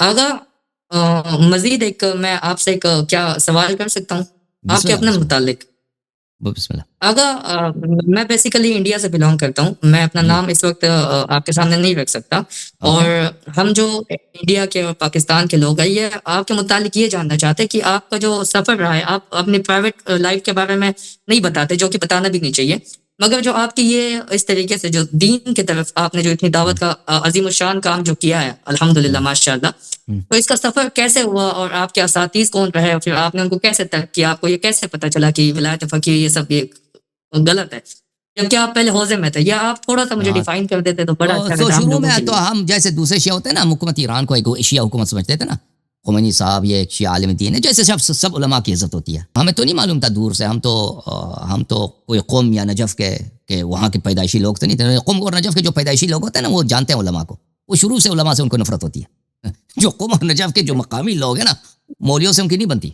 آغا مزید ایک میں آپ سے ایک کیا سوال کر سکتا ہوں آپ بسم کے اللہ اپنے بسم اللہ متعلق؟ بسم اللہ آغا میں بیسیکلی انڈیا سے بلانگ کرتا ہوں. میں اپنا جی نام اس وقت آپ کے سامنے نہیں رکھ سکتا. اوکے اور ہم جو انڈیا کے اور پاکستان کے لوگ ہیں یہ آپ کے متعلق یہ جاننا چاہتے ہیں کہ آپ کا جو سفر رہا ہے آپ اپنی پرائیویٹ لائف کے بارے میں نہیں بتاتے جو کہ بتانا بھی نہیں چاہیے. مگر جو آپ کی یہ اس طریقے سے جو دین کی طرف آپ نے جو اتنی ہم، دعوت کا عظیم الشان کام جو کیا ہے الحمدللہ ہم، ماشاء اللہ. ہم۔ تو اس کا سفر کیسے ہوا اور آپ کے اساتذہ کون رہے اور پھر آپ نے ان کو کیسے ترک کیا؟ آپ کو یہ کیسے پتا چلا کہ ولایت فقیہ یہ سب یہ غلط ہے جبکہ آپ پہلے حوزے میں تھے؟ یا آپ تھوڑا سا مجھے ہاں ڈیفائن کر دیتے تو بڑا اچھا تو رہتا ہم شروع لوگوں میں کے تو لیے. ہم جیسے دوسرے شیعہ ہوتے ہیں نا، ہم حکومت ایران کو ایک شیعہ حکومت سمجھتے تھے نا. خمینی صاحب یہ ایک شیعہ عالم دین ہے، جیسے سب علماء کی عزت ہوتی ہے. ہمیں تو نہیں معلوم تھا دور سے، ہم تو کوئی قوم یا نجف کے کہ وہاں کے پیدائشی لوگ تو نہیں تھے. قوم اور نجف کے جو پیدائشی لوگ ہوتے ہیں نا وہ جانتے ہیں علماء کو، وہ شروع سے علماء سے ان کو نفرت ہوتی ہے. جو قوم اور نجف کے جو مقامی لوگ ہیں نا، مولویوں سے ان کی نہیں بنتی.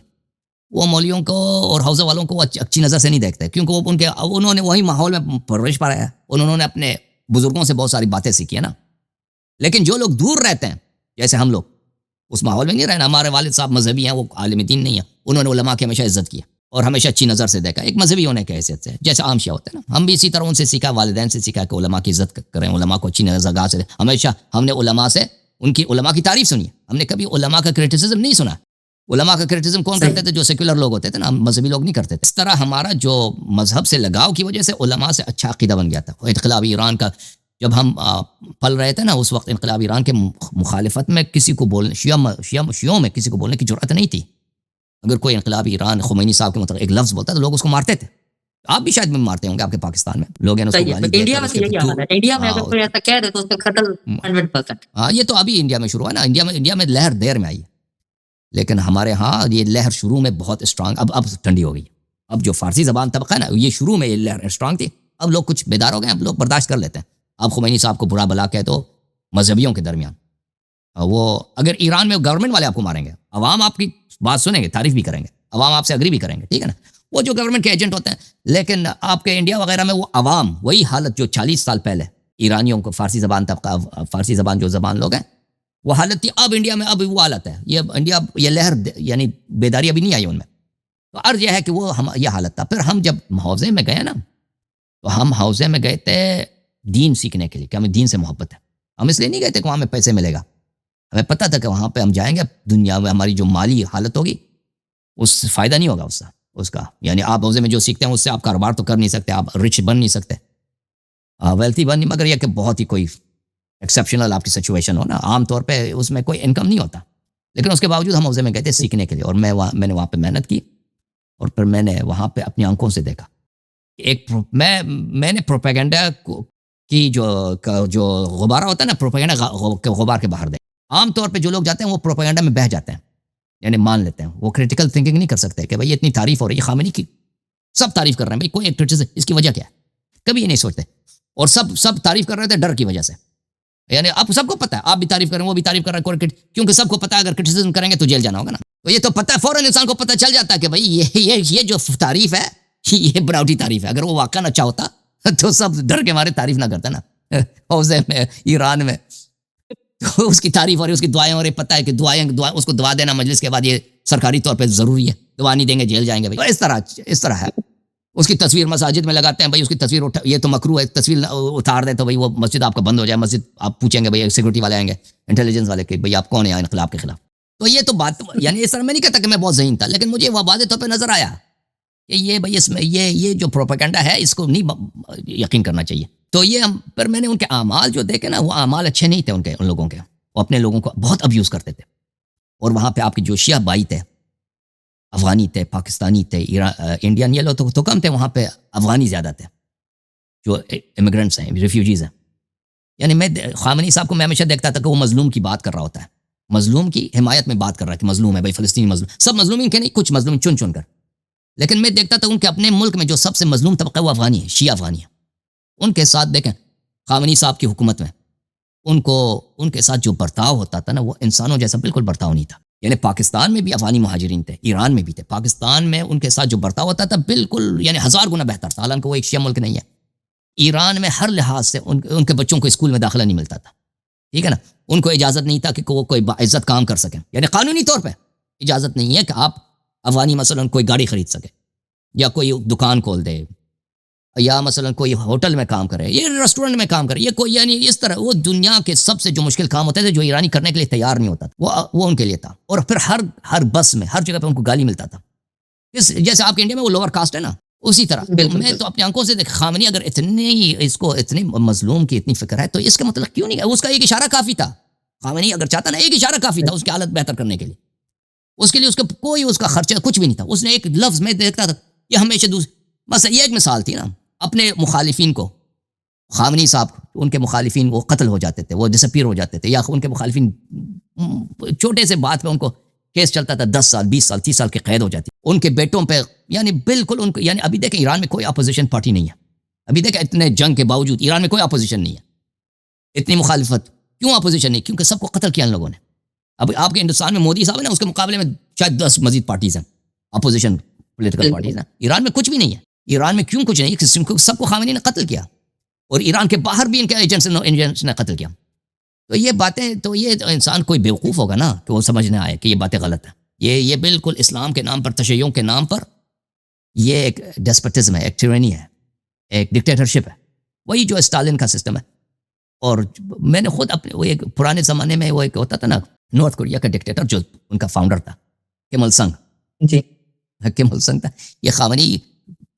وہ مولویوں کو اور حوزہ والوں کو اچھی نظر سے نہیں دیکھتے، کیونکہ انہوں نے وہی ماحول میں پرورش پایا ہے، انہوں نے اپنے بزرگوں سے بہت ساری باتیں سیکھی ہیں نا. لیکن جو لوگ دور رہتے ہیں جیسے ہم لوگ اس ماحول میں نہیں رہنا. ہمارے والد صاحب مذہبی ہیں، وہ عالم دین نہیں ہیں، انہوں نے علماء کی ہمیشہ عزت کی اور ہمیشہ اچھی نظر سے دیکھا، ایک مذہبی ہونے کی حیثیت سے، جیسے عام شیعہ ہوتے ہیں نا. ہم بھی اسی طرح ان سے سیکھا، والدین سے سیکھا کہ علماء کی عزت کریں، علماء کو اچھی نظر سے. ہمیشہ ہم نے علماء سے ان کی علماء کی تعریف سنی ہے، ہم نے کبھی علماء کا کرٹیسزم نہیں سنا. علماء کا کرٹیسزم کون صحیح. کرتے تھے؟ جو سیکولر لوگ ہوتے تھے نا، مذہبی لوگ نہیں کرتے تھے. اس طرح ہمارا جو مذہب سے لگاؤ کی وجہ سے علماء سے اچھا عقیدہ بن گیا تھا. انقلاب ایران کا جب ہم پل رہے تھے نا، اس وقت انقلاب ایران کے مخالفت میں کسی کو بولنے، شیعوں میں کسی کو بولنے کی جرأت نہیں تھی. اگر کوئی انقلاب ایران خمینی صاحب کے مطلب ایک لفظ بولتا تو لوگ اس کو مارتے تھے. آپ بھی شاید مارتے ہوں گے، آپ کے پاکستان میں لوگ ہیں اس کو صحیح گالی ہے. دے انڈیا کر میں اس تو کے یہی حال ہے. انڈیا میں اگر کوئی ایسا کہہ دے تو اس کا قتل 100%. ہاں یہ تو ابھی انڈیا میں شروع ہے نا. انڈیا میں لہر دیر میں آئی ہے، لیکن ہمارے ہاں یہ لہر شروع میں بہت اسٹرانگ، اب ٹھنڈی ہو گئی. اب جو فارسی زبان طبقہ ہے نا، یہ شروع میں یہ لہر اسٹرانگ تھی، اب لوگ کچھ بیدار ہو گئے، اب لوگ برداشت کر لیتے ہیں. اب خمینی صاحب کو برا بلا کہے تو مذہبیوں کے درمیان وہ اگر ایران میں گورنمنٹ والے آپ کو ماریں گے، عوام آپ کی بات سنیں گے، تعریف بھی کریں گے، عوام آپ سے اگری بھی کریں گے، ٹھیک ہے نا. وہ جو گورنمنٹ کے ایجنٹ ہوتے ہیں. لیکن آپ کے انڈیا وغیرہ میں وہ عوام وہی حالت جو 40 سال پہلے ایرانیوں کو فارسی زبان طبقہ، فارسی زبان جو زبان لوگ ہیں، وہ حالت تھی. اب انڈیا میں اب وہ حالت ہے. یہ انڈیا یہ لہر یعنی بیداری ابھی نہیں آئی ان میں. تو عرض یہ ہے کہ وہ یہ حالت تھا. پھر ہم جب حوزے میں گئے نا، تو ہم حوزے میں گئے تھے دین سیکھنے کے لیے کہ ہمیں دین سے محبت ہے. ہم اس لیے نہیں گئے تھے کہ وہاں ہمیں پیسے ملے گا. ہمیں پتہ تھا کہ وہاں پہ ہم جائیں گے، دنیا میں ہماری جو مالی حالت ہوگی اس سے فائدہ نہیں ہوگا اس کا. یعنی آپ حوزے میں جو سیکھتے ہیں اس سے آپ کاروبار تو کر نہیں سکتے، آپ رچ بن نہیں سکتے، ویلتھی بن نہیں، مگر یہ کہ بہت ہی کوئی ایکسیپشنل آپ کی سچویشن ہو نا، عام طور پہ اس میں کوئی انکم نہیں ہوتا. لیکن اس کے باوجود ہم حوزے میں گئے تھے سیکھنے کے لیے، اور میں نے وہاں پہ محنت کی، اور پھر میں نے وہاں پہ اپنی آنکھوں سے دیکھا. میں نے پروپیگنڈا کی جو غبارہ ہوتا ہے نا، پروپیگنڈا غبار کے باہر دے. عام طور پہ جو لوگ جاتے ہیں وہ پروپیگنڈا میں بہہ جاتے ہیں، یعنی مان لیتے ہیں. وہ کریٹیکل تھنکنگ نہیں کر سکتے کہ بھائی اتنی تعریف ہو رہی ہے خامنی کی، سب تعریف کر رہے ہیں، بھائی کوئی ایک اس کی وجہ کیا ہے، کبھی یہ نہیں سوچتے. اور سب تعریف کر رہے تھے ڈر کی وجہ سے. یعنی آپ سب کو پتا ہے، آپ بھی تعریف کریں، وہ بھی تعریف کر رہے ہیں، کیونکہ سب کو پتا ہے اگر کرٹیسزم کریں گے تو جیل جانا ہوگا نا. تو یہ تو پتا ہے، فوراً انسان کو پتا چل جاتا ہے کہ بھائی یہ جو تعریف ہے یہ بناوٹی تعریف ہے. اگر وہ واقعا اچھا ہوتا تو سب ڈر کے مارے تعریف نہ کرتے نا. حوزے میں ایران میں تو اس کی تعریف ہو رہی، اس کی دعائیں ہو رہی. پتا ہے کہ دعائیں اس کو دعا دینا مجلس کے بعد یہ سرکاری طور پہ ضروری ہے، دعا نہیں دیں گے جیل جائیں گے. بھائی اس طرح ہے. اس کی تصویر مساجد میں لگاتے ہیں، بھائی اس کی تصویر یہ تو مکروہ ہے، تصویر اتار دیں تو بھائی وہ مسجد آپ کا بند ہو جائے. مسجد آپ پوچھیں گے، بھائی سیکورٹی والے آئیں گے، انٹیلیجنس والے، کہ بھئی آپ کون ہیں انقلاب کے خلاف. تو یہ تو بات، یعنی اس طرح میں نہیں کہتا کہ میں بہت ذہین تھا، لیکن مجھے وہ واضح طور پہ نظر آیا کہ یہ بھئی اس میں یہ جو پروپیگنڈا ہے اس کو نہیں یقین کرنا چاہیے. تو یہ پھر میں نے ان کے اعمال جو دیکھے نا، وہ اعمال اچھے نہیں تھے ان لوگوں کے. وہ اپنے لوگوں کو بہت ابیوز کرتے تھے. اور وہاں پہ آپ کے جو شیعہ بھائی تھے، افغانی تھے، پاکستانی تھے، انڈین، یہ لوگ تو کم تھے، وہاں پہ افغانی زیادہ تھے جو امیگرنٹس ہیں، ریفیوجیز ہیں. یعنی میں خامنی صاحب کو میں ہمیشہ دیکھتا تھا کہ وہ مظلوم کی بات کر رہا ہوتا ہے، مظلوم کی حمایت میں بات کر رہا ہے کہ مظلوم ہے بھائی، فلسطینی مظلوم. سب مظلومین کے نہیں، کچھ مظلوم چن کر. لیکن میں دیکھتا تھا ان کے اپنے ملک میں جو سب سے مظلوم طبقہ وہ افغانی ہے، شیعہ افغانی ہے. ان کے ساتھ دیکھیں خامنی صاحب کی حکومت میں ان کے ساتھ جو برتاؤ ہوتا تھا نا، وہ انسانوں جیسا بالکل برتاؤ نہیں تھا. یعنی پاکستان میں بھی افغانی مہاجرین تھے، ایران میں بھی تھے. پاکستان میں ان کے ساتھ جو برتاؤ ہوتا تھا بالکل یعنی 1000 گنا بہتر تھا، حالانکہ وہ ایک شیعہ ملک نہیں ہے. ایران میں ہر لحاظ سے ان کے بچوں کو اسکول میں داخلہ نہیں ملتا تھا. ٹھیک ہے نا. ان کو اجازت نہیں تھا کہ وہ کوئی باعزت کام کر سکیں, یعنی قانونی طور پہ اجازت نہیں ہے کہ آپ افغانی مثلا کوئی گاڑی خرید سکے, یا کوئی دکان کھول دے, یا مثلا کوئی ہوٹل میں کام کرے, یہ ریسٹورنٹ میں کام کرے, یہ کوئی یعنی اس طرح وہ دنیا کے سب سے جو مشکل کام ہوتے تھے جو ایرانی کرنے کے لیے تیار نہیں ہوتا تھا, وہ ان کے لیے تھا. اور پھر ہر بس میں ہر جگہ پہ ان کو گالی ملتا تھا. جیسے آپ کے انڈیا میں وہ لوور کاسٹ ہے نا, اسی طرح میں تو اپنی آنکھوں سے دیکھ, خامنی اگر اس کو اتنی مظلوم کی اتنی فکر ہے تو اس کا مطلب کیوں نہیں ہے, اس کا ایک اشارہ کافی تھا. خامنی اگر چاہتا نا, ایک اشارہ کافی تھا اس کی حالت بہتر کرنے کے لیے. اس کے لیے اس کا کوئی اس کا خرچہ کچھ بھی نہیں تھا. اس نے ایک لفظ میں دیکھتا تھا, یہ ہمیشہ بس یہ ایک مثال تھی نا. اپنے مخالفین کو, خامنی صاحب ان کے مخالفین وہ قتل ہو جاتے تھے, وہ ڈسپیئر ہو جاتے تھے, یا ان کے مخالفین چھوٹے سے بات پہ ان کو کیس چلتا تھا 10 سال 20 سال 30 سال کی قید ہو جاتی. ان کے بیٹوں پہ یعنی بالکل ان کو, یعنی ابھی دیکھیں ایران میں کوئی اپوزیشن پارٹی نہیں ہے. ابھی دیکھیں اتنے جنگ کے باوجود ایران میں کوئی اپوزیشن نہیں ہے. اتنی مخالفت کیوں اپوزیشن نہیں؟ کیونکہ سب کو قتل کیا ان لوگوں نے. اب آپ کے ہندوستان میں مودی صاحب ہے نا, اس کے مقابلے میں شاید 10 مزید پارٹیز ہیں, اپوزیشن پولیٹیکل پارٹیز ہیں. ایران میں کچھ بھی نہیں ہے. ایران میں کیوں کچھ نہیں؟ کیونکہ سب کو خامنی نے قتل کیا, اور ایران کے باہر بھی ان کے ایجنٹس نے قتل کیا. تو یہ باتیں, تو یہ انسان کوئی بیوقوف ہوگا نا کہ وہ سمجھنے آئے کہ یہ باتیں غلط ہیں. یہ بالکل اسلام کے نام پر, تشیعوں کے نام پر یہ ایک ڈیسپوٹزم ہے, ایک ٹیرانی ہے, ایک ڈکٹیٹرشپ ہے, وہی جو اسٹالن کا سسٹم ہے. اور میں نے خود اپنے وہ ایک پرانے زمانے میں وہ ایک ہوتا تھا نا, نارتھ کوریا کا ڈکٹیٹر جو ان کا فاؤنڈر تھا, کم il سنگ. جی کم il سنگ تھا. یہ خامنی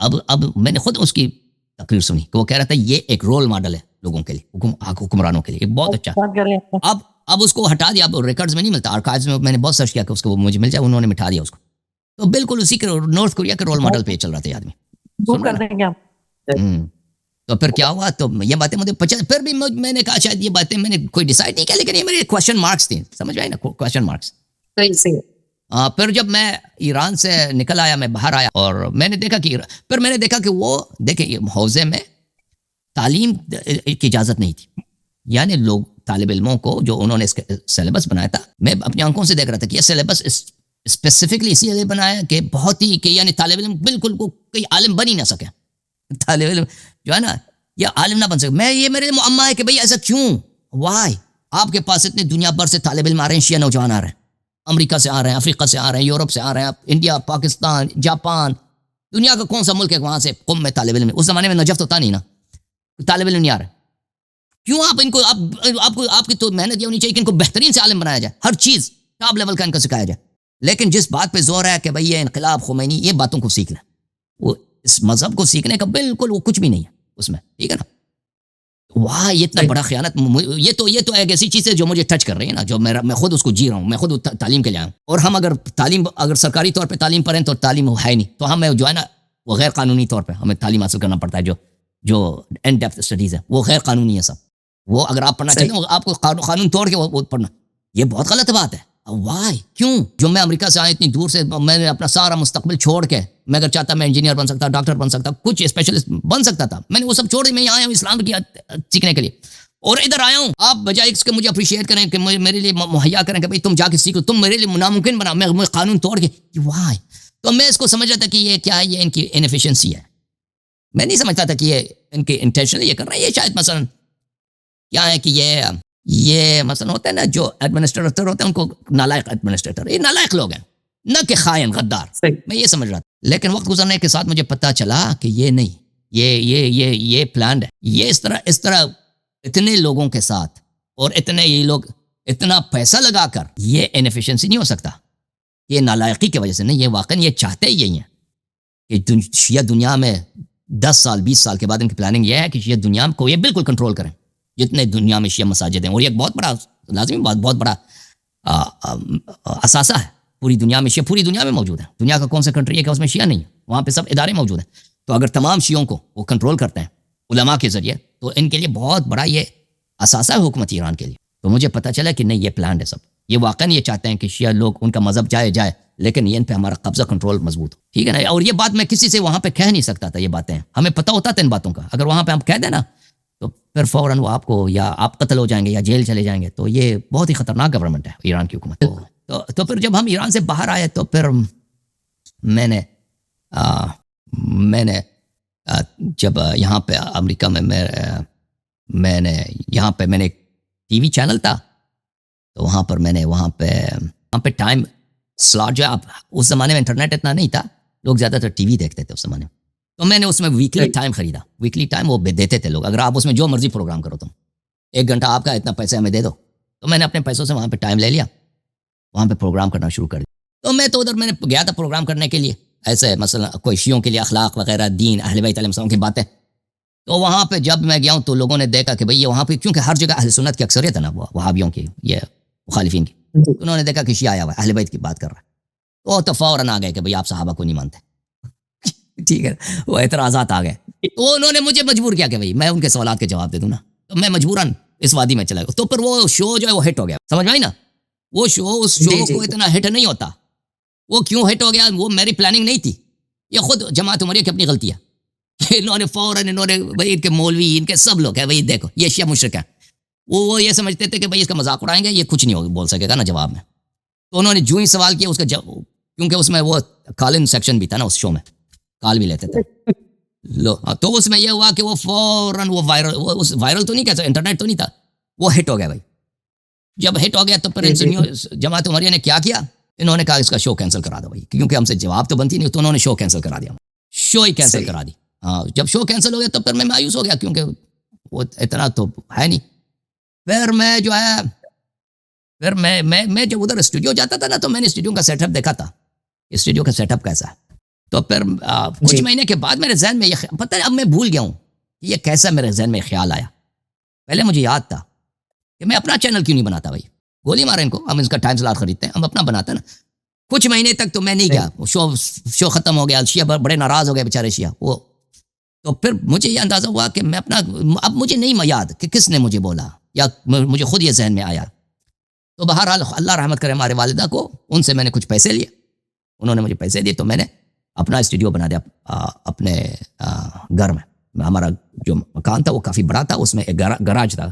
اب میں نے خود اس کی تقریر سنی کہ وہ کہہ رہا تھا یہ ایک رول ماڈل ہے لوگوں کے لیے, حکمرانوں کے لیے, ایک بہت اچھا. اب اس کو ہٹا دیا, اب ریکارڈز میں نہیں ملتا, آرکائیوز میں نے بہت سرچ کیا کہ اس کو مجھے مل جائے, انہوں نے مٹھا دیا اس کو. تو بالکل اسی کے نارتھ کوریا کے رول ماڈل پہ چل رہا تھا یہ آدمی. تو پھر کیا ہوا, تو یہ باتیں مجھے پھر بھی میں نے کہا شاید یہ باتیں میں نے کوئی ڈیسائیڈ نہیں کیا, لیکن یہ میرے کویشچن مارکس تھیں, سمجھ آئی نا, کویشچن مارکس. صحیح. پھر جب میں ایران سے نکل آیا, میں باہر آیا, اور میں نے دیکھا کہ وہ دیکھیں حوزے میں تعلیم کی اجازت نہیں تھی. یعنی لوگ طالب علموں کو جو انہوں نے اس کا سلیبس بنایا تھا, میں اپنی آنکھوں سے دیکھ رہا تھا کہ یہ سلیبس اسپیسیفکلی اسی لیے بنایا کہ بہت ہی کہ یعنی طالب علم بالکل کوئی عالم بن ہی نہ سکے. طالب علم جو ہے نا یہ عالم نہ بن سکے. یہ میرے لیے معمہ ہے کہ بھئی ایسا کیوں, وائی. آپ کے پاس اتنے دنیا بھر سے طالب علم آ رہے ہیں, شیعہ نوجوان آ رہے ہیں, امریکہ سے آ رہے ہیں, افریقہ سے آ رہے ہیں, یورپ سے آ رہے ہیں, انڈیا, پاکستان, جاپان, دنیا کا کون سا ملک ہے وہاں سے قم میں طالب علم. اس زمانے میں نجف تو تھا نہیں نا, طالب علم نہیں آ رہے. کیوں آپ ان کو آپ کی تو محنت یہ ہونی چاہیے کہ ان کو بہترین سے عالم بنایا جائے, ہر چیز ٹاپ لیول کا ان کو سکھایا جائے. لیکن جس بات پہ زور ہے کہ بھئی یہ انقلاب خمینی, یہ باتوں کو سیکھ لیں, وہ اس مذہب کو سیکھنے کا بالکل وہ کچھ بھی نہیں ہے اس میں, ٹھیک ہے نا. واہ, یہ اتنا بڑا خیانت, یہ تو ایک ایسی چیز ہے جو مجھے ٹچ کر رہی ہے نا, جو میں خود اس کو جی رہا ہوں, میں خود تعلیم کے لیے آیا ہوں. اور ہم اگر سرکاری طور پہ تعلیم پڑھیں تو تعلیم ہے نہیں, تو ہمیں جو ہے نا وہ غیر قانونی طور پہ ہمیں تعلیم حاصل کرنا پڑتا ہے. جو ان ڈیپتھ اسٹڈیز ہے وہ غیر قانونی ہے سب. وہ اگر آپ پڑھنا چاہتے ہیں آپ کو قانون توڑ کے وہ پڑھنا, یہ بہت غلط بات ہے. وائی, کیوں؟ جو میں امریکہ سے آیا اتنی دور سے, میں نے اپنا سارا مستقبل چھوڑ کے, میں اگر چاہتا میں انجینئر بن سکتا, ڈاکٹر بن سکتا, کچھ اسپیشلسٹ بن سکتا تھا, میں نے وہ سب چھوڑ دی. میں یہاں آیا ہوں اسلام کی سیکھنے کے لیے, اور ادھر آیا ہوں. آپ بجائے اس کے مجھے اپریشیٹ کریں کہ میرے لیے مہیا کریں کہ بھئی تم جا کے سیکھو, تم میرے لیے ناممکن بنا, میں قانون توڑ کے, وائی. تو میں اس کو سمجھ رہا تھا کہ یہ کیا ہے, یہ ان کی انیفیشنسی ہے. میں نہیں سمجھتا تھا کہ یہ ان کے انٹینشنلی یہ کر رہے ہیں. یہ شاید مثلا کیا ہے کہ یہ مثلا ہوتا ہے نا, جو ایڈمنسٹریٹر ہوتے ہیں ان کو نالائق ایڈمنسٹریٹر, یہ نالائق لوگ ہیں, نہ کہ خائن غدار. میں یہ سمجھ رہا تھا, لیکن وقت گزرنے کے ساتھ مجھے پتا چلا کہ یہ نہیں, یہ پلانڈ ہے. یہ اس طرح اتنے لوگوں کے ساتھ, اور یہ لوگ اتنا پیسہ لگا کر, یہ انیفیشنسی نہیں ہو سکتا. یہ نالائقی کی وجہ سے نہیں, یہ واقعی یہ چاہتے ہی یہی ہیں کہ شیعہ دنیا میں 10 سال 20 سال کے بعد ان کی پلاننگ یہ ہے کہ شیعہ دنیا کو یہ بالکل کنٹرول کریں, جتنے دنیا میں شیعہ مساجد ہیں. اور یہ ایک بہت بڑا لازمی بہت بڑا اثاثہ ہے پوری دنیا میں. شیعہ پوری دنیا میں موجود ہے. دنیا کا کون سا کنٹری ہے کہ اس میں شیعہ نہیں ہے, وہاں پہ سب ادارے موجود ہیں. تو اگر تمام شیعوں کو وہ کنٹرول کرتے ہیں علماء کے ذریعے, تو ان کے لیے بہت بڑا یہ اثاثہ ہے حکومت ایران کے لیے. تو مجھے پتہ چلا کہ نہیں, یہ پلانڈ ہے سب. یہ واقعی یہ چاہتے ہیں کہ شیعہ لوگ ان کا مذہب جائے, لیکن یہ ان پہ ہمارا قبضہ کنٹرول مضبوط ہو, ٹھیک ہے نا. اور یہ بات میں کسی سے وہاں پہ کہہ نہیں سکتا تھا. یہ باتیں ہمیں پتہ ہوتا تھا ان باتوں کا, اگر وہاں پہ ہم کہہ دیں نا تو پھر فوراً وہ آپ کو یا آپ قتل ہو جائیں گے یا جیل چلے جائیں گے. تو یہ بہت ہی خطرناک گورنمنٹ ہے ایران کی حکومت. تو پھر جب ہم ایران سے باہر آئے تو پھر میں نے جب یہاں پہ امریکہ میں میں نے یہاں پہ میں نے ٹی وی چینل تھا. تو وہاں پر میں نے وہاں پہ ٹائم سلاٹ جو ہے, اس زمانے میں انٹرنیٹ اتنا نہیں تھا, لوگ زیادہ تر ٹی وی دیکھتے تھے اس زمانے میں. تو میں نے اس میں ویکلی ٹائم خریدا. ویکلی ٹائم وہ دیتے تھے لوگ, اگر آپ اس میں جو مرضی پروگرام کرو, تم 1 گھنٹہ آپ کا, اتنا پیسے ہمیں دے دو. تو میں نے اپنے پیسوں سے وہاں پہ ٹائم لے لیا, وہاں پہ پروگرام کرنا شروع کر دیا. تو میں تو ادھر میں نے گیا تھا پروگرام کرنے کے لیے, ایسے مثلا کوئی شیعوں کے لیے اخلاق وغیرہ, دین, اہل بیت علیہ السلام کی باتیں. تو وہاں پہ جب میں گیا ہوں تو لوگوں نے دیکھا کہ بھئی یہ وہاں پہ, کیونکہ ہر جگہ اہل سنت کی اکثریت ہے نا, وہابیوں کی, یہ مخالفین کی. انہوں نے دیکھا کہ شیعہ آیا ہوا ہے, اہل بیت کی بات کر رہا ہے, تو فوراً آ گئے کہ بھئی آپ صحابہ کو نہیں مانتے. ٹھیک ہے, وہ اعتراضات آ گئے. تو انہوں نے مجھے مجبور کیا کہ بھئی میں ان کے سوالات کے جواب دے دوں نا. تو میں مجبوراً اس وادی میں چلا گیا. تو پھر وہ شو جو ہے وہ ہٹ ہو گیا, سمجھ میں آئی نا. وہ شو, اس شو کو اتنا ہٹ نہیں ہوتا. وہ کیوں ہٹ ہو گیا, وہ میری پلاننگ نہیں تھی, یہ خود جماعت عمریہ کی اپنی غلطی ہے. انہوں نے فوراً بھئی ان کے مولوی, ان کے سب لوگ ہیں, بھئی دیکھو یہ شیعہ مشرک ہیں. وہ یہ سمجھتے تھے کہ بھئی اس کا مذاق اڑائیں گے, یہ کچھ نہیں بول سکے گا نا جواب میں. تو انہوں نے جو ہی سوال کیا اس کا جواب, کیونکہ اس میں وہ کالن سیکشن بھی تھا نا اس شو میں, کال بھی لیتے تھے لو. تو اس میں یہ ہوا کہ وہ فوراً وہ وائرل تو نہیں کہہ سکتے, انٹرنیٹ تو نہیں تھا, وہ ہٹ ہو گیا. بھائی جب ہٹ ہو گیا تو پھر جماعت عمریہ نے کیا کیا, انہوں نے کہا اس کا شو کینسل کرا دو بھائی, کیونکہ ہم سے جواب تو بنتی نہیں. تو انہوں نے شو کینسل کرا دیا, شو ہی کینسل کرا دی. ہاں, جب شو کینسل ہو گیا تو پھر میں مایوس ہو گیا, کیونکہ وہ اتنا تو ہے نہیں. پھر میں جو ہے پھر میں جب ادھر اسٹوڈیو جاتا تھا نا, تو میں نے اسٹوڈیو کا سیٹ اپ دیکھا تھا, اسٹوڈیو کا سیٹ اپ کیسا ہے. تو پھر کچھ مہینے کے بعد میرے ذہن میں یہ پتہ ہے, اب میں بھول گیا ہوں کہ یہ کیسا میرے ذہن میں خیال آیا. پہلے مجھے یاد تھا کہ میں اپنا چینل کیوں نہیں بناتا. بھائی گولی مارے ان کو, ہم اس کا ٹائم سلاٹ خریدتے ہیں, ہم اپنا بناتے ہیں نا. کچھ مہینے تک تو میں نہیں گیا, شو ختم ہو گیا, شیعہ بڑے ناراض ہو گئے بیچارے شیعہ وہ. تو پھر مجھے یہ اندازہ ہوا کہ میں اپنا, اب مجھے نہیں یاد کہ کس نے مجھے بولا, یا مجھے خود یہ ذہن میں آیا. تو بہرحال اللہ رحمت کرے ہمارے والدہ کو, ان سے میں نے کچھ پیسے لیے, انہوں نے مجھے پیسے دیے. تو میں نے اپنا اسٹوڈیو بنا دیا اپنے گھر میں. ہمارا جو مکان تھا وہ کافی بڑا تھا, اس میں ایک گراج تھا,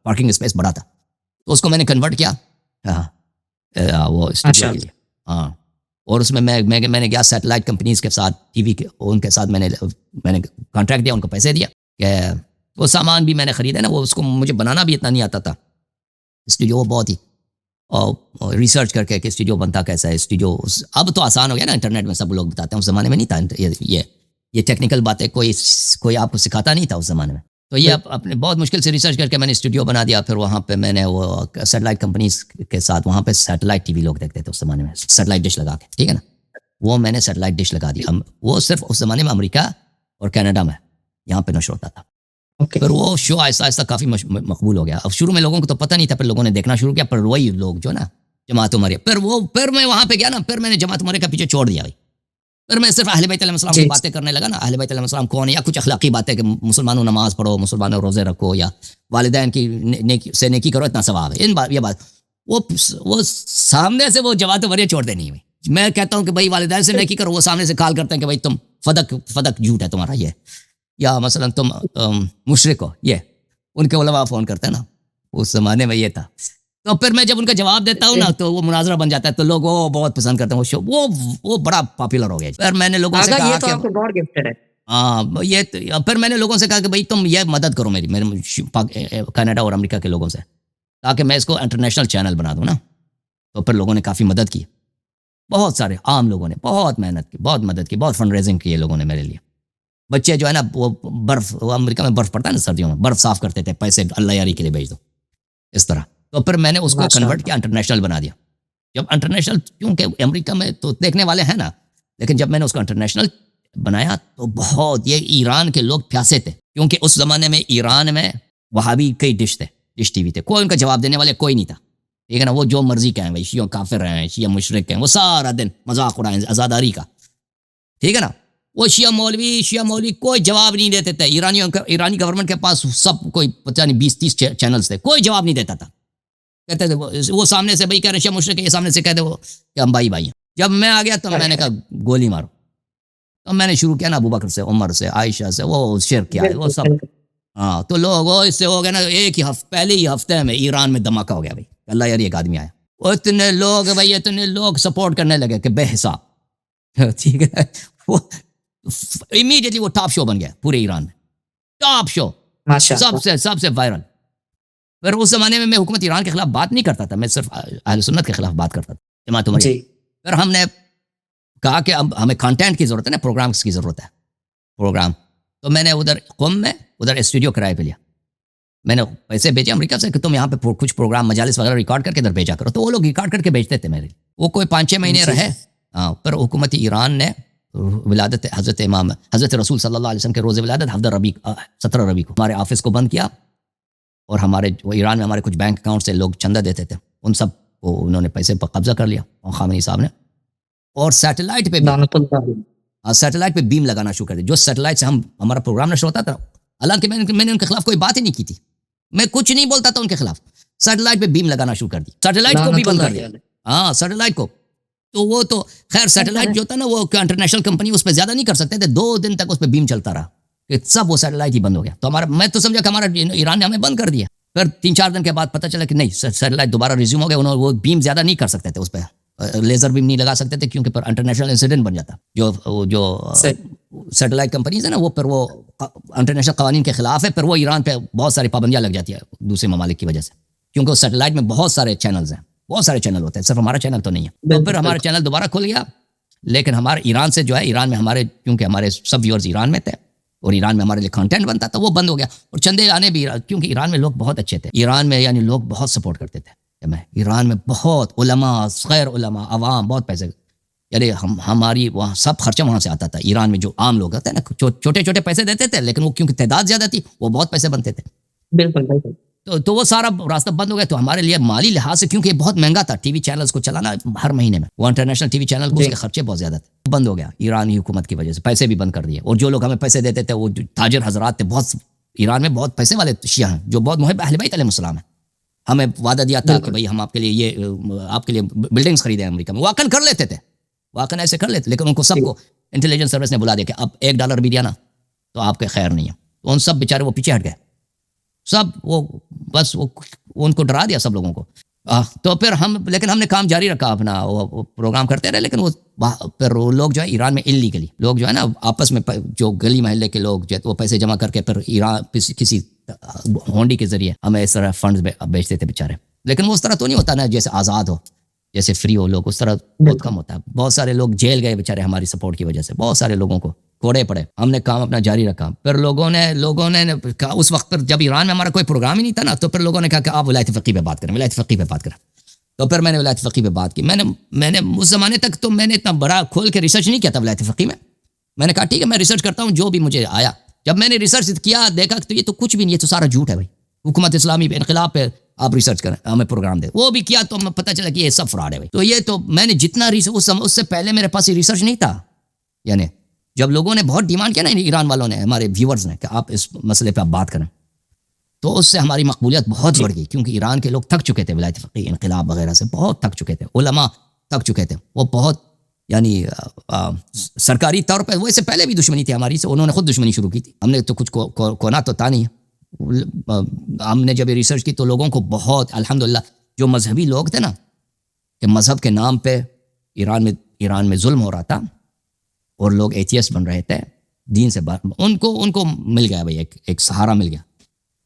پارکنگ اسپیس بڑا تھا. تو اس کو میں نے کنورٹ کیا وہ اسٹوڈیو کے لیے. ہاں, اور اس میں میں نے گیا سیٹلائٹ کمپنیز کے ساتھ, ٹی وی کے, ان کے ساتھ میں نے کانٹریکٹ دیا, ان کو پیسے دیا کہ وہ سامان بھی میں نے خریدا نا, وہ اس کو مجھے بنانا بھی اتنا نہیں آتا تھا اسٹوڈیو. وہ بہت ہی اور ریسرچ کر کے کہ اسٹوڈیو بنتا کیسا ہے. اسٹوڈیو اب تو آسان ہو گیا نا, انٹرنیٹ میں سب لوگ بتاتے ہیں, اس زمانے میں نہیں تھا یہ ٹیکنیکل باتیں, کوئی آپ کو سکھاتا نہیں تھا اس زمانے میں. تو یہ اپنے بہت مشکل سے ریسرچ کر کے میں نے اسٹوڈیو بنا دیا. پھر وہاں پہ میں نے وہ سیٹلائٹ کمپنیز کے ساتھ, وہاں پہ سیٹلائٹ ٹی وی لوگ دیکھتے تھے اس زمانے میں, سیٹلائٹ ڈش لگا کے, ٹھیک ہے نا. وہ میں نے سیٹلائٹ ڈش لگا دی. وہ صرف اس زمانے میں امریکہ اور کینیڈا میں یہاں پہ نشر ہوتا تھا. پھر وہ شو آہستہ آہستہ کافی مقبول ہو گیا. اب شروع میں لوگوں کو تو پتہ نہیں تھا, پھر لوگوں نے دیکھنا شروع کیا. پھر وہی لوگ جو نا جماعت عمریہ, پھر میں وہاں پہ گیا نا, پھر میں نے جماعت عمریہ کا پیچھے چھوڑ دیا. بھائی پھر میں صرف اہل بیت علیہ السلام کی باتیں کرنے لگا نا. اہل بیت علیہ السلام کون ہے, یا کچھ اخلاقی باتیں کہ مسلمانوں نماز پڑھو, مسلمانوں روزے رکھو, یا والدین کی نیکی کرو, اتنا ثواب ہے. یہ بات وہ سامنے سے وہ جماعت عمریہ چھوڑ دینی ہے. میں کہتا ہوں کہ بھائی والدین سے نیکی کرو, وہ سامنے سے کال کرتے ہیں کہ بھائی تم فدق جھوٹ ہے تمہارا یہ, یا مثلا تم مشرک ہو, یہ ان کے علماء فون کرتے ہیں نا. اس زمانے میں یہ تھا. تو پھر میں جب ان کا جواب دیتا ہوں نا, تو وہ مناظرہ بن جاتا ہے, تو لوگ وہ بہت پسند کرتے ہیں. وہ شو وہ بڑا پاپولر ہو گیا. پھر میں نے لوگوں سے کہا کہ ہاں پھر میں نے لوگوں سے کہا کہ بھائی تم یہ مدد کرو میری کینیڈا اور امریکہ کے لوگوں سے, تاکہ میں اس کو انٹرنیشنل چینل بنا دوں نا. تو پھر لوگوں نے کافی مدد کی, بہت سارے عام لوگوں نے بہت محنت کی, بہت مدد کی, بہت فنڈ ریزنگ کی لوگوں نے میرے لیے. بچے جو ہے نا وہ امریکہ میں برف پڑتا ہے نا سردیوں میں, برف صاف کرتے تھے, پیسے اللہ یاری کے لیے بھیج دو, اس طرح. تو پھر میں نے اس کو کنورٹ کیا, انٹرنیشنل بنا دیا. جب انٹرنیشنل, کیونکہ امریکہ میں تو دیکھنے والے ہیں نا, لیکن جب میں نے اس کو انٹرنیشنل بنایا تو بہت, یہ ایران کے لوگ پیاسے تھے, کیونکہ اس زمانے میں ایران میں وہابی کئی ڈش ٹی وی تھے, کوئی ان کا جواب دینے والے کوئی نہیں تھا. ٹھیک ہے نا, وہ جو مرضی کہیں, بھائی شیعہ کافر ہیں, شیعہ مشرک ہیں, وہ سارا دن مذاق اڑائیں عزاداری کا. ٹھیک ہے نا, وہ شیعہ مولوی کوئی جواب نہیں دیتے تھے. ایرانی گورنمنٹ کے پاس سب کوئی پتہ نہیں 20-30 چینلز تھے, کوئی جواب نہیں دیتا تھا. کہتے تھے وہ سامنے سے بھائی کہہ رہے شیعہ مشرک ہے, یہ سامنے سے کہتے وہ کہ ہم بھائی ہیں. جب میں آ گیا تو میں نے کہا گولی مارو. تو میں نے شروع کیا نا ابو بکر سے, عمر سے, عائشہ سے, وہ شرک کیا ہے وہ سب. ہاں, تو لوگ وہ اس سے ہو گئے نا, ایک ہی پہلے ہی ہفتے میں ایران میں دھماکہ ہو گیا. بھائی اللہ یار ایک آدمی آیا, اتنے لوگ سپورٹ کرنے لگے کہ بے حساب. ٹھیک ہے, وہ امیڈیٹلی وہ ٹاپ شو بن گیا پورے ایران میں, ٹاپ شو, سب سے وائرل. پھر اس زمانے میں حکومت ایران کے خلاف بات نہیں کرتا تھا, میں صرف اہل سنت کے خلاف بات کرتا تھا, جماعت عمریہ. جی پھر ہم نے کہا کہ اب ہمیں کنٹینٹ کی ضرورت ہے نا, پروگرامس کی ضرورت ہے, پروگرام. تو میں نے ادھر قم میں ادھر اسٹوڈیو کرائے پہ لیا, میں نے پیسے بھیجے امریکہ سے کہ تم یہاں پہ کچھ پروگرام مجالس وغیرہ ریکارڈ کر کے ادھر بھیجا کرو. تو وہ لوگ ریکارڈ کر کے بھیجتے تھے میرے, وہ کوئی 5-6 مہینے رہے. ہاں, پر حکومت ایران نے ولادت حضرت امام حضرت رسول صلی اللہ علیہ وسلم کے روز ولادت 17 ربیع کو ہمارے آفس کو بند کیا, اور ہمارے ایران میں ہمارے کچھ بینک اکاؤنٹ سے لوگ چندہ دیتے تھے, ان سب کو انہوں نے پیسے پر قبضہ کر لیا اور خامنئی صاحب نے. اور سیٹلائٹ پہ لعنت اللہ علیہ. سیٹلائٹ پہ بیم لگانا شروع کر دیا, جو سیٹلائٹ سے ہمارا پروگرام نشر ہوتا تھا. حالانکہ میں نے ان کے خلاف کوئی بات ہی نہیں کی تھی, میں کچھ نہیں بولتا تھا ان کے خلاف. سیٹلائٹ پہ بیم لگانا شروع کر دی, سیٹلائٹ کو بھی بند کر دیا. ہاں, سیٹلائٹ کو. تو وہ تو خیر سیٹلائٹ جو تھا نا, وہ انٹرنیشنل کمپنی اس پہ زیادہ نہیں کر سکتے تھے, 2 دن تک اس پہ بیم چلتا رہا کہ سب وہ سیٹلائٹ ہی بند ہو گیا. تو میں تو سمجھا کہ ہمارا ایران نے ہمیں بند کر دیا. پھر 3-4 دن کے بعد پتہ چلا کہ نہیں, سیٹلائٹ دوبارہ ریزیوم ہو گیا. انہوں نے وہ بیم زیادہ نہیں کر سکتے تھے, اس پہ لیزر بیم نہیں لگا سکتے تھے, کیونکہ پر انٹرنیشنل انسیڈنٹ بن جاتا. جو سیٹلائٹ کمپنیز ہیں نا, وہ پھر وہ انٹرنیشنل قوانین کے خلاف ہے. پھر وہ ایران پہ بہت ساری پابندیاں لگ جاتی ہے دوسرے ممالک کی وجہ سے, کیونکہ اس سیٹلائٹ میں بہت سارے چینلز ہیں, بہت سارے چینل ہوتے ہیں, صرف ہمارا چینل تو نہیں ہے. تو پھر ہمارا چینل دوبارہ کھل گیا. لیکن ہمارے ایران سے جو ہے, ایران میں ہمارے کیونکہ ہمارے سب ویورز ایران میں تھے اور ایران میں ہمارے لیے کنٹینٹ بنتا تھا, وہ بند ہو گیا. اور چندے آنے بھی, کیونکہ ایران میں لوگ بہت اچھے تھے, ایران میں یعنی لوگ بہت سپورٹ کرتے تھے. ایران میں بہت علماء, غیر علماء, عوام, بہت پیسے, یعنی ہماری وہاں سب خرچہ وہاں سے آتا تھا. ایران میں جو عام لوگ ہوتے ہیں نا, چھوٹے چھوٹے پیسے دیتے تھے, لیکن وہ کیونکہ تعداد زیادہ تھی, وہ بہت پیسے بنتے تھے. بالکل بالکل. تو وہ سارا راستہ بند ہو گیا. تو ہمارے لیے مالی لحاظ سے, کیونکہ یہ بہت مہنگا تھا ٹی وی چینلز کو چلانا ہر مہینے میں, وہ انٹرنیشنل ٹی وی چینل کو اس کے خرچے بہت زیادہ تھے, بند ہو گیا ایرانی حکومت کی وجہ سے. پیسے بھی بند کر دیے. اور جو لوگ ہمیں پیسے دیتے تھے, وہ تاجر حضرات تھے, بہت ایران میں بہت پیسے والے شیعہ ہیں جو بہت محب اہل بیت علیہ السلام ہیں. ہمیں وعدہ دیا تھا کہ بھائی ہم آپ کے لیے آپ کے لیے بلڈنگز خریدیں امریکہ میں. واقعاً کر لیتے تھے, واقعاً ایسے کر لیتے, لیکن ان کو سب کو انٹیلیجنس سروس نے بلا دیا کہ اب $1 بھی دیا نا تو آپ کے خیر نہیں ہے. تو ان سب بیچارے وہ پیچھے ہٹ گئے سب, وہ بس وہ ان کو ڈرا دیا سب لوگوں کو. تو پھر لیکن ہم نے کام جاری رکھا اپنا, وہ پروگرام کرتے رہے. لیکن وہ پھر وہ لوگ جو ہے ایران میں انلیگلی لوگ جو ہے نا, آپس میں جو گلی محلے کے لوگ جو ہے وہ پیسے جمع کر کے پھر ایران کسی ہونڈی کے ذریعے ہمیں اس طرح فنڈز بیچتے تھے بیچارے. لیکن وہ اس طرح تو نہیں ہوتا نا جیسے آزاد ہو, جیسے فری ہو لوگ, اس طرح بہت کم ہوتا ہے. بہت سارے لوگ جیل گئے بیچارے ہماری سپورٹ کی وجہ سے, بہت سارے لوگوں کو کوڑے پڑے. ہم نے کام اپنا جاری رکھا. پھر لوگوں نے اس وقت پر جب ایران میں ہمارا کوئی پروگرام ہی نہیں تھا نا, تو پھر لوگوں نے کہا کہ آپ ولایت فقیہ پہ بات کریں, ولایت فقیہ پہ بات کریں. تو پھر میں نے ولایت فقیہ پہ بات کی. میں نے اس زمانے تک تو میں نے اتنا بڑا کھول کے ریسرچ نہیں کیا تھا ولایت فقیہ میں. میں نے کہا ٹھیک ہے میں ریسرچ کرتا ہوں جو بھی مجھے آیا. جب میں نے ریسرچ کیا دیکھا تو یہ تو کچھ بھی نہیں, یہ تو سارا جھوٹ ہے بھائی. حکومت اسلامی پہ, انقلاب پہ آپ ریسرچ کریں, ہمیں پروگرام دیں, وہ بھی کیا تو ہمیں پتہ چلا کہ یہ سب فراڈ ہے بھائی. تو یہ تو میں نے جتنا ریسرچ, اس سے پہلے میرے پاس یہ ریسرچ نہیں تھا. یعنی جب لوگوں نے بہت ڈیمانڈ کیا نا, ایران والوں نے, ہمارے ویورز نے, کہ آپ اس مسئلے پہ آپ بات کریں, تو اس سے ہماری مقبولیت بہت بڑھ گئی. کیونکہ ایران کے لوگ تھک چکے تھے ولایت فقیہ, انقلاب وغیرہ سے بہت تھک چکے تھے. علماء تھک چکے تھے, وہ بہت یعنی سرکاری طور پہ, وہ اس سے پہلے بھی دشمنی تھی ہماری سے, انہوں نے خود دشمنی شروع کی تھی. ہم نے تو کچھ کونا تو تھا نہیں. ہم نے جب یہ ریسرچ کی تو لوگوں کو بہت الحمدللہ, جو مذہبی لوگ تھے نا, کہ مذہب کے نام پہ ایران میں ظلم ہو رہا تھا اور لوگ ایتھیسٹ بن رہے تھے, دین سے باہر, ان کو مل گیا بھائی, ایک سہارا مل گیا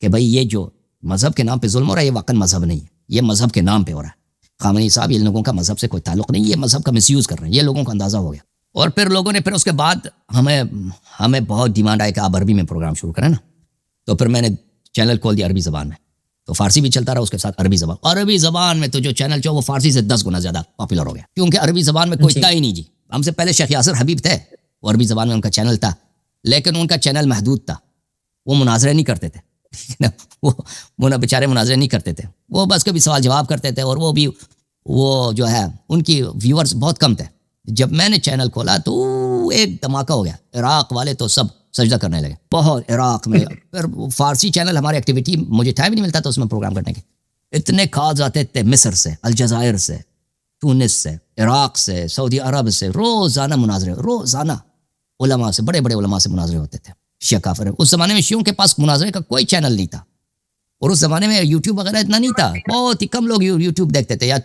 کہ بھائی یہ جو مذہب کے نام پہ ظلم ہو رہا ہے, یہ واقعا مذہب نہیں ہے, یہ مذہب کے نام پہ ہو رہا ہے. خامنئی صاحب, یہ لوگوں کا مذہب سے کوئی تعلق نہیں, یہ مذہب کا مس یوز کر رہے ہیں, یہ لوگوں کو اندازہ ہو گیا. اور پھر لوگوں نے اس کے بعد ہمیں بہت ڈیمانڈ آئی کہ آپ عربی میں پروگرام شروع کریں نا. تو پھر میں نے چینل کھول دیا عربی زبان میں, تو فارسی بھی چلتا رہا, اس کے ساتھ عربی زبان میں تو جو چینل وہ فارسی سے 10 گنا زیادہ پاپولر ہو گیا. کیونکہ عربی زبان میں کوئی تھا ہی نہیں جی. ہم سے پہلے شیخ یاسر حبیب تھے, وہ عربی زبان میں ان کا چینل تھا, لیکن ان کا چینل محدود تھا, وہ مناظرے نہیں کرتے تھے. وہ بیچارے مناظرے نہیں کرتے تھے, وہ بس کبھی سوال جواب کرتے تھے, اور وہ جو ہے ان کی ویورز بہت کم تھے. جب میں نے چینل کھولا تو ایک دھماکہ ہو گیا, عراق والے تو سب سجدہ کرنے لگے بہت عراق میں. پھر فارسی چینل ہماری ایکٹیویٹی, مجھے ٹائم نہیں ملتا تھا اس میں پروگرام کرنے کے. اتنے کالز آتے تھے مصر سے, الجزائر سے, تونس سے, عراق سے, سعودی عرب سے, روزانہ مناظرے, روزانہ علماء سے, بڑے بڑے علماء سے مناظرے ہوتے تھے. شیعہ کافر, اس زمانے میں شیعوں کے پاس مناظرے کا کوئی چینل نہیں تھا, اور اس زمانے میں یوٹیوب وغیرہ اتنا نہیں تھا, بہت ہی کم لوگ یوٹیوب دیکھتے تھے, یا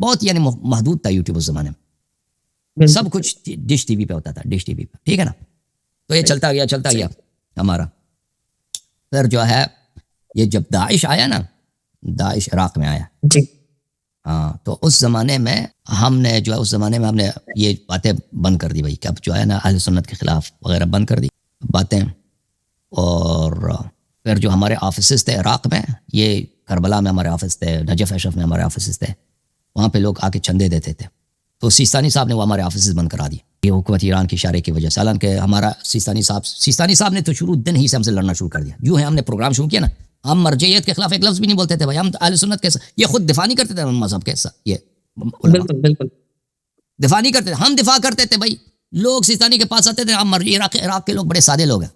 بہت یعنی محدود تھا یوٹیوب اس زمانے میں. سب کچھ ڈش ٹی وی پہ ہوتا تھا, ڈش ٹی وی پہ, ٹھیک ہے نا. تو یہ چلتا گیا ہمارا. پھر جو ہے یہ جب داعش آیا نا, داعش عراق میں آیا. جی ہاں تو اس زمانے میں ہم نے جو ہے اس زمانے میں ہم نے یہ باتیں بند کر دی بھائی کہ اب جو ہے نا اہل سنت کے خلاف وغیرہ بند کر دی باتیں. اور پھر جو ہمارے آفیسز تھے عراق میں، یہ کربلا میں ہمارے آفس تھے، نجف اشرف میں ہمارے آفیسز تھے، وہاں پہ لوگ آ کے چندے دیتے تھے. تو سیستانی صاحب نے وہ ہمارے آفیسز بند کرا دیے یہ حکومت ایران کے اشارے کی وجہ سے. حالانکہ ہمارا سیستانی صاحب نے تو شروع دن ہی سے ہم سے لڑنا شروع کر دیا. جو ہے ہم نے پروگرام شروع کیا نا، ہم مرجعیت کے خلاف ایک لفظ بھی نہیں بولتے تھے بھائی. ہم اہل سنت کے یہ خود دفاع نہیں کرتے تھے مذہب کے، یہ بالکل بالکل دفاع نہیں کرتے تھے، ہم دفاع کرتے تھے بھائی. لوگ سیستانی کے پاس آتے تھے، ہم عراق کے لوگ بڑے سادے لوگ ہیں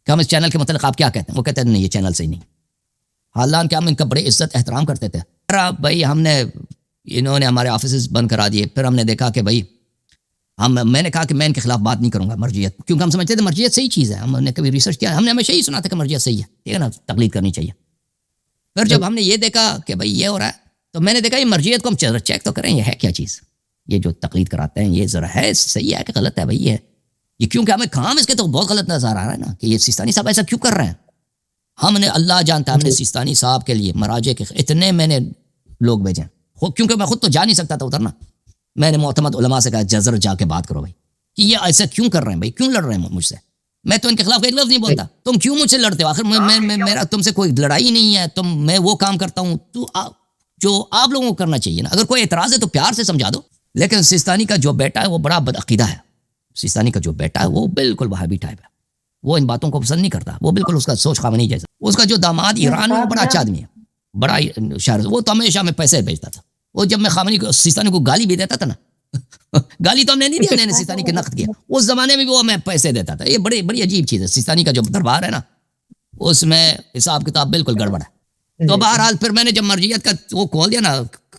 کہ ہم اس چینل کے متعلق آپ کیا کہتے ہیں؟ وہ کہتے ہیں نہیں یہ چینل صحیح نہیں. حالانکہ ہم ان کا بڑے عزت احترام کرتے تھے. بھائی ہم نے انہوں نے ہمارے آفیسز بند کرا دیے. پھر ہم نے دیکھا کہ بھائی میں نے کہا کہ میں ان کے خلاف بات نہیں کروں گا مرجعیت، کیونکہ ہم سمجھتے تھے مرجعیت صحیح چیز ہے. ہم نے کبھی ریسرچ کیا، ہم نے ہمیشہ ہی سنا تھا کہ مرجعیت صحیح ہے، ٹھیک ہے نا، تقلید کرنی چاہیے. پھر جب ہم نے یہ دیکھا کہ بھائی یہ ہو رہا ہے تو میں نے دیکھا یہ مرجعیت کو ہم چیک تو کریں یہ ہے کیا چیز، یہ جو تقلید کراتے ہیں یہ ذرا ہے صحیح ہے کہ غلط ہے بھائی. یہ کیونکہ ہمیں کام اس کے تو بہت غلط نظر آ رہا ہے نا کہ یہ سیستانی صاحب ایسا کیوں کر رہے ہیں. ہم نے اللہ جانتا ہم نے سیستانی صاحب کے لیے مراجع کے اتنے میں نے لوگ بھیجے، کیونکہ میں خود تو جا نہیں سکتا تھا اترنا. میں نے معتمد علماء سے کہا جزر جا کے بات کرو بھائی کہ یہ ایسا کیوں کر رہے ہیں بھائی، کیوں لڑ رہے ہیں مجھ سے. میں تو ان کے خلاف ایک لفظ نہیں بولتا، تم کیوں مجھ سے لڑتے ہو؟ آخر میرا تم سے کوئی لڑائی نہیں ہے، میں وہ کام کرتا ہوں تو جو آپ لوگوں کو کرنا چاہیے نا. اگر کوئی اعتراض ہے تو پیار سے سمجھا دو. لیکن سیستانی کا جو بیٹا ہے وہ بڑا بدعقیدہ ہے. سیستانی کا جو بیٹا ہے وہ بالکل وہابی ٹائپ ہے، وہ ان باتوں کو پسند نہیں کرتا، وہ بالکل اس کا سوچ خامنی جیسا. اس کا جو داماد ایران میں وہ بڑا اچھا آدمی ہے، بڑا شاعر، وہ تو ہمیشہ میں پیسے بھیجتا تھا. وہ جب میں خامنی کو سیستانی کو گالی بھی دیتا تھا نا گالی تو ہم نے نہیں دیا، میں نے سیستانی کے نقد کیا، اس زمانے میں بھی وہ میں پیسے دیتا تھا. یہ بڑی عجیب چیز ہے. سیستانی کا جو دربار ہے نا اس میں حساب کتاب بالکل گڑبڑ ہے. تو بہرحال پھر میں نے جب مرجعیت کا وہ کھول دیا نا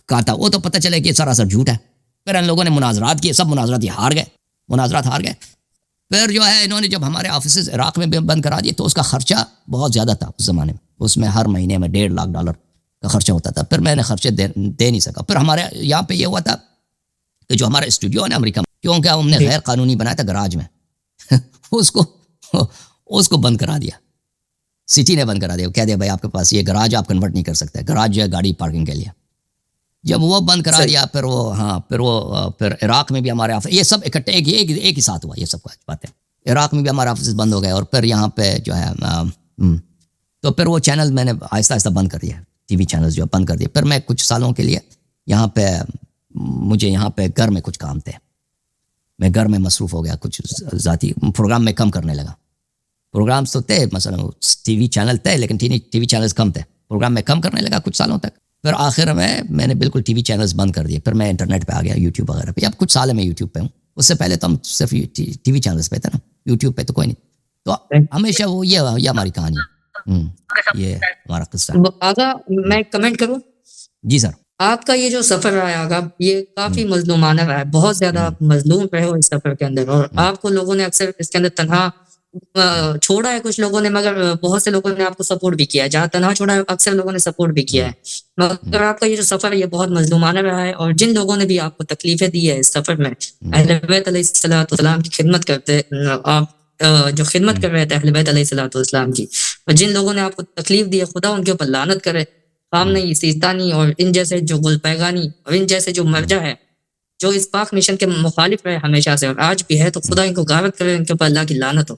کہا وہ تو پتہ چلے کہ سراسر جھوٹ ہے. پھر ان لوگوں نے مناظرات کیے، سب مناظرات ہار گئے. پھر جو ہے انہوں نے جب ہمارے آفیسز عراق میں بند کرا دیے تو اس کا خرچہ بہت زیادہ تھا اس زمانے میں. اس میں ہر مہینے میں $1.5 لاکھ کا خرچہ ہوتا تھا. پھر میں نے خرچے دے نہیں سکا. پھر ہمارے یہاں پہ یہ ہوا تھا کہ جو ہمارا اسٹوڈیو ہے نا امریکہ میں، کیونکہ ہم نے غیر قانونی بنایا تھا گراج میں اس کو بند کرا دیا. سٹی نے بند کرا دیا، کہہ دیا بھائی آپ کے پاس یہ گراج آپ کنورٹ نہیں کر سکتے، گراج جو ہے گاڑی پارکنگ کے لیے. جب وہ بند کرا دیا پھر عراق میں بھی ہمارے آفس، یہ سب اکٹھے ایک ہی ساتھ ہوا یہ سب باتیں. عراق میں بھی ہمارے آفس بند ہو گئے اور پھر یہاں پہ جو ہے تو پھر وہ چینل میں نے آہستہ آہستہ بند کر دیا، ٹی وی چینلز جو بند کر دیا. پھر میں کچھ سالوں کے لیے یہاں پہ مجھے یہاں پہ گھر میں کچھ کام تھے، میں گھر میں مصروف ہو گیا، کچھ ذاتی پروگرام میں کم کرنے لگا. پروگرامز تو تھے مثلا ٹی وی چینل تھے لیکن ٹی وی چینلز کم تھے، پروگرام میں کم کرنے لگا کچھ سالوں تک. پھر آخر میں نے بالکل ٹی وی چینلز بند کر دیے. پھر میں انٹرنیٹ پہ آ گیا، یوٹیوب وغیرہ پہ. اب کچھ سال میں یوٹیوب پہ ہوں، اس سے پہلے تو ہم صرف ٹی وی چینلز پہ تھے نا، یوٹیوب پہ تو کوئی نہیں. تو ہمیشہ وہ یہ ہماری کہانی ہے، یہ ہمارا قصہ. آغا میں کمنٹ کروں؟ جی سر. آپ کا یہ جو سفر رہا ہے آغا، یہ کافی مظلومانہ رہا ہے، بہت زیادہ مظلوم رہے ہو اس سفر کے اندر. اور آپ کو لوگوں نے اکثر اس کے اندر تنہا چھوڑا ہے کچھ لوگوں نے، مگر بہت سے لوگوں نے آپ کو سپورٹ بھی کیا ہے. جہاں تنہا چھوڑا ہے اکثر لوگوں نے سپورٹ بھی کیا ہے. مگر آپ کا یہ جو سفر ہے یہ بہت مظلومانہ رہا ہے. اور جن لوگوں نے بھی آپ کو تکلیفیں دی ہے اس سفر میں، اہل بیت علیہ الصلوۃ والسلام کی خدمت کرتے، آپ جو خدمت کر رہے تھے اہل بیت علیہ الصلوۃ والسلام کی، اور جن لوگوں نے آپ کو تکلیف دی ہے خدا ان کے اوپر لعنت کرے. خامنئی، سیستانی اور ان جیسے جو گل پیغانی اور ان جیسے جو مرجع ہے جو اس پاک مشن کے مخالف رہے ہمیشہ سے اور آج بھی ہے، تو خدا ان کو غارت کرے، ان کے اوپر اللہ کی لعنت ہو.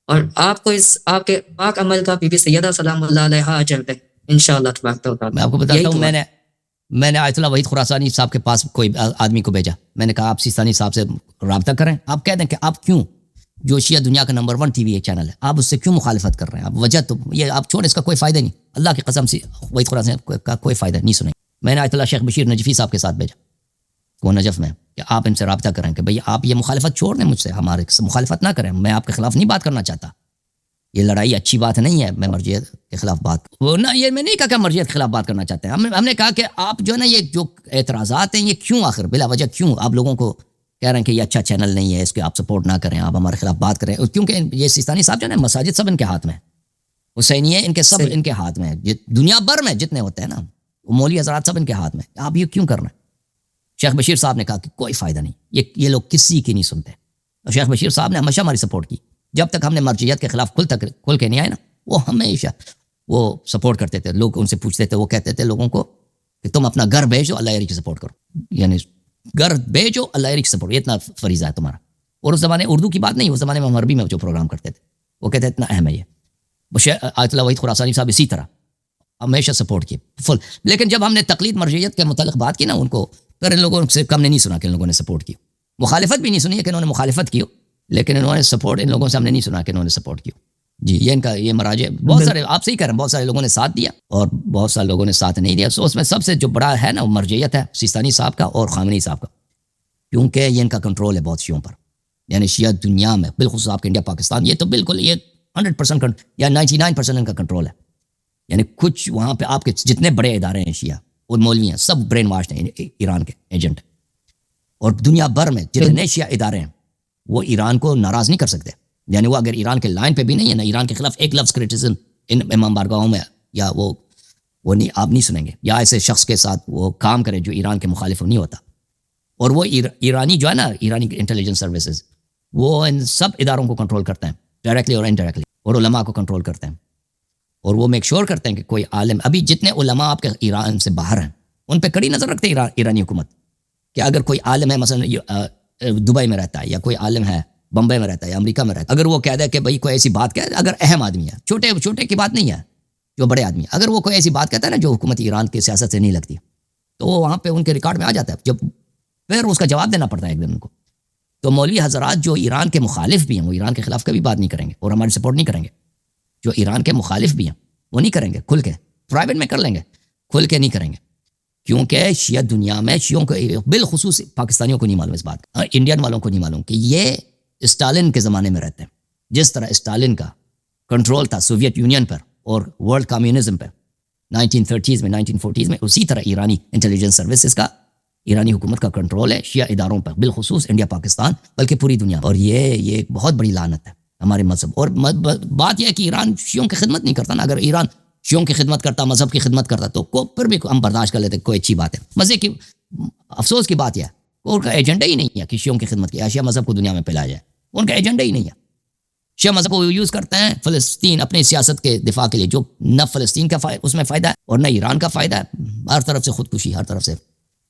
اور آپ کو آپ کے پاک عمل کا بی بی سیدہ سلام اللہ علیہا اجر دے انشاءاللہ تبارک و تعالی. میں آپ کو بتاتا ہوں، میں نے آیت اللہ وحید خراسانی صاحب کے پاس کوئی آدمی کو بھیجا. میں نے کہا آپ سیستانی صاحب سے رابطہ کریں، آپ کہہ دیں کہ آپ کیوں، جو شیعہ دنیا کا نمبر 1 ٹی وی چینل ہے، آپ اس سے کیوں مخالفت کر رہے ہیں؟ آپ وجہ تو یہ آپ چھوڑیں، اس کا کوئی فائدہ نہیں. اللہ کی قسم سے وحید خراسانی کا کوئی فائدہ نہیں سنیں. میں نے آیت اللہ شیخ بشیر نجفی صاحب کے ساتھ بھیجا وہ نجف میں کہ آپ ان سے رابطہ کریں کہ بھئی آپ یہ مخالفت چھوڑ دیں، مجھ سے ہمارے مخالفت نہ کریں. میں آپ کے خلاف نہیں بات کرنا چاہتا، یہ لڑائی اچھی بات نہیں ہے. میں مرجعیت کے خلاف بات وہ نہ، یہ میں نہیں کہا کہ مرجعیت کے خلاف بات کرنا چاہتے ہیں. ہم نے کہا کہ آپ جو ہے نا یہ جو اعتراضات ہیں یہ کیوں آخر بلا وجہ کیوں آپ لوگوں کو کہہ رہے ہیں کہ یہ اچھا چینل نہیں ہے، اس کے آپ سپورٹ نہ کریں، آپ ہمارے خلاف بات کریں. کیونکہ یہ سیستانی صاحب جو ہے نا مساجد سب ان کے ہاتھ میں، حسینیے ان کے سب ان کے ہاتھ میں، دنیا بھر میں جتنے ہوتے ہیں نا مولوی حضرات سب ان کے ہاتھ میں. آپ یہ کیوں کر رہے ہیں؟ شیخ بشیر صاحب نے کہا کہ کوئی فائدہ نہیں، یہ لوگ کسی کی نہیں سنتے. اور شیخ بشیر صاحب نے ہمیشہ ہماری سپورٹ کی. جب تک ہم نے مرجعیت کے خلاف کھل کے نہیں آئے نا، وہ ہمیشہ وہ سپورٹ کرتے تھے. لوگ ان سے پوچھتے تھے, وہ کہتے تھے لوگوں کو کہ تم اپنا گھر بھیجو, اللہ یاری کی سپورٹ کرو, یعنی گھر بھیجو, اللہ یاری کی سپورٹ, یہ اتنا فریضہ ہے تمہارا. اور اس زمانے اردو کی بات نہیں, اس زمانے میں ہم عربی میں جو پروگرام کرتے تھے وہ کہتے ہیں اتنا اہم ہے یہ. آیت اللہ وحید خراسانی صاحب اسی طرح ہمیشہ سپورٹ کی فل. لیکن جب ہم نے تقلید مرجعیت کے متعلق بات کی نا ان کو, پھر ان لوگوں سے کم نے نہیں سنا کہ ان لوگوں نے سپورٹ کی. مخالفت بھی نہیں سنی ہے کہ انہوں نے مخالفت کی ہو, لیکن انہوں نے سپورٹ ان لوگوں سے ہم نے نہیں سنا کہ انہوں نے سپورٹ کی. جی یہ ان کا یہ مراجع بہت سارے, آپ صحیح کہہ رہے ہیں, بہت سارے لوگوں نے ساتھ دیا اور بہت سارے لوگوں نے ساتھ نہیں دیا. سو اس میں سب سے جو بڑا ہے نا وہ مرجعیت ہے سیستانی صاحب کا اور خامنئی صاحب کا, کیونکہ یہ ان کا کنٹرول ہے بہت شیعوں پر. یعنی شیعہ دنیا میں بالخصوص آپ کے انڈیا پاکستان, یہ تو بالکل یہ 100% یا 99% ان کا کنٹرول ہے. یعنی کچھ وہاں پہ آپ کے جتنے بڑے ادارے ہیں شیعہ اور مولوی ہیں سب برین واشڈ ہیں ایران کے ایجنٹ. اور دنیا بھر میں جتنے شیعہ ادارے ہیں وہ ایران کو ناراض نہیں کر سکتے. یعنی وہ اگر ایران کے لائن پہ بھی نہیں ہے نا, ایران کے خلاف ایک لفظ کرٹیسزم ان امام بارگاہوں میں یا وہ نہیں, آپ نہیں سنیں گے. یا ایسے شخص کے ساتھ وہ کام کرے جو ایران کے مخالف نہیں ہوتا. اور وہ ایرانی جو ہے نا, ایرانی انٹیلیجنس سروسز, وہ ان سب اداروں کو کنٹرول کرتے ہیں ڈائریکٹلی اور انڈائریکٹلی, اور علماء کو کنٹرول کرتے ہیں. اور وہ میک شور کرتے ہیں کہ کوئی عالم, ابھی جتنے علماء آپ کے ایران سے باہر ہیں ان پہ کڑی نظر رکھتے ہیں ایرانی حکومت, کہ اگر کوئی عالم ہے مثلا دبئی میں رہتا ہے, یا کوئی عالم ہے بمبئی میں رہتا ہے یا امریکہ میں رہتا ہے, اگر وہ کہہ دے کہ بھائی کوئی ایسی بات کہہ, اگر اہم آدمی ہے, چھوٹے کی بات نہیں ہے, جو بڑے آدمی ہے, اگر وہ کوئی ایسی بات کہتا ہے نا جو حکومت ایران کی سیاست سے نہیں لگتی, تو وہ وہاں پہ ان کے ریکارڈ میں آ جاتا ہے. جب پھر اس کا جواب دینا پڑتا ہے ایک دن ان کو. تو مولوی حضرات جو ایران کے مخالف بھی ہیں وہ ایران کے خلاف کبھی بات نہیں کریں گے اور ہماری سپورٹ نہیں کریں گے. جو ایران کے مخالف بھی ہیں وہ نہیں کریں گے کھل کے, پرائیویٹ میں کر لیں گے, کھل کے نہیں کریں گے. کیونکہ شیعہ دنیا میں شیعوں کو بالخصوص پاکستانیوں کو نہیں معلوم اس بات کا, انڈین والوں کو نہیں معلوم کہ یہ اسٹالن کے زمانے میں رہتے ہیں. جس طرح اسٹالن کا کنٹرول تھا سوویت یونین پر اور ورلڈ کمیونزم پر 1930s میں 1940s میں, اسی طرح ایرانی انٹیلیجنس سروسز کا, ایرانی حکومت کا کنٹرول ہے شیعہ اداروں پر, بالخصوص انڈیا پاکستان بلکہ پوری دنیا. اور یہ ایک بہت بڑی لعنت ہے ہمارے مذہب. اور بات یہ ہے کہ ایران شیعوں کی خدمت نہیں کرتا نا. اگر ایران شیعوں کی خدمت کرتا, مذہب کی خدمت کرتا, تو پھر بھی ہم برداشت کر لیتے, کوئی اچھی بات ہے. مزے کی افسوس کی بات یہ ہے ان کا ایجنڈا ہی نہیں ہے کہ شیعوں کی خدمت کی, شیعہ مذہب کو دنیا میں پھیلایا جائے. ان کا ایجنڈا ہی نہیں ہے. شیعہ مذہب کو یوز کرتے ہیں فلسطین اپنی سیاست کے دفاع کے لیے, جو نہ فلسطین کا اس میں فائدہ ہے اور نہ ایران کا فائدہ ہے. ہر طرف سے خودکشی, ہر طرف سے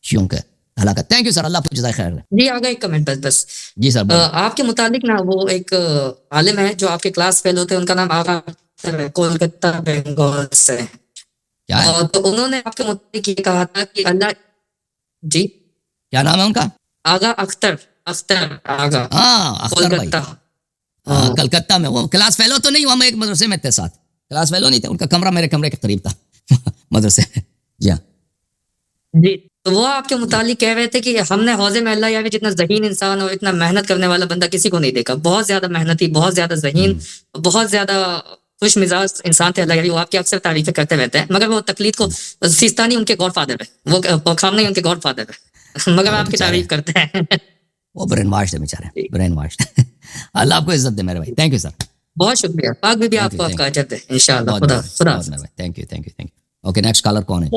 شیعوں کے ہلاکت. تھینک یو سر, اللہ آپ کو جزائے خیر. جی آگے ایک کمنٹ بس. جی سر. آپ کے متعلق نا وہ ایک عالم ہے جو آپ کے کلاس فیل ہوتے ہیں, ان کا نام آغا اختر ہے, کولکتہ بنگال سے. تو انہوں نے آپ کے متعلق یہ کہا تھا کہ اللہ, جی کیا نام ہے ان کا؟ آغا اختر آغا. ہاں اختر بھائی, کلکتہ میں. وہ کلاس فیلو تو نہیں, ہم ایک مدرسے میں تھے ساتھ. کلاس فیلو نہیں تھے, ان کا کمرہ میرے کمرے کے قریب تھا مدرسے. جی ہاں جی. تو وہ آپ کے متعلق کہہ رہے تھے کہ ہم نے حوض میں اللہ یعنی جتنا ذہین انسان اور اتنا محنت کرنے والا بندہ کسی کو نہیں دیکھا. بہت زیادہ محنتی, بہت زیادہ ذہین, بہت زیادہ خوش مزاج انسان تھے اللہ یعنی. وہ آپ کی اکثر تعریفیں کرتے رہتے ہیں, مگر وہ تقلید کو, سیستانی ان کے گاڈ فادر ہے, وہ خامنئی ان کے گاڈ فادر ہے, مگر آپ کی تعریف کرتے ہیں. وہ برین واش ہے بیچارے, برین واش. اللہ آپ کو عزت دے میرے بھائی. تھینک یو سر, بہت شکریہ. پاک بھی آپ کو آپ کا اجر دے انشاءاللہ. خدا. Thank you. Okay next caller کون ہے؟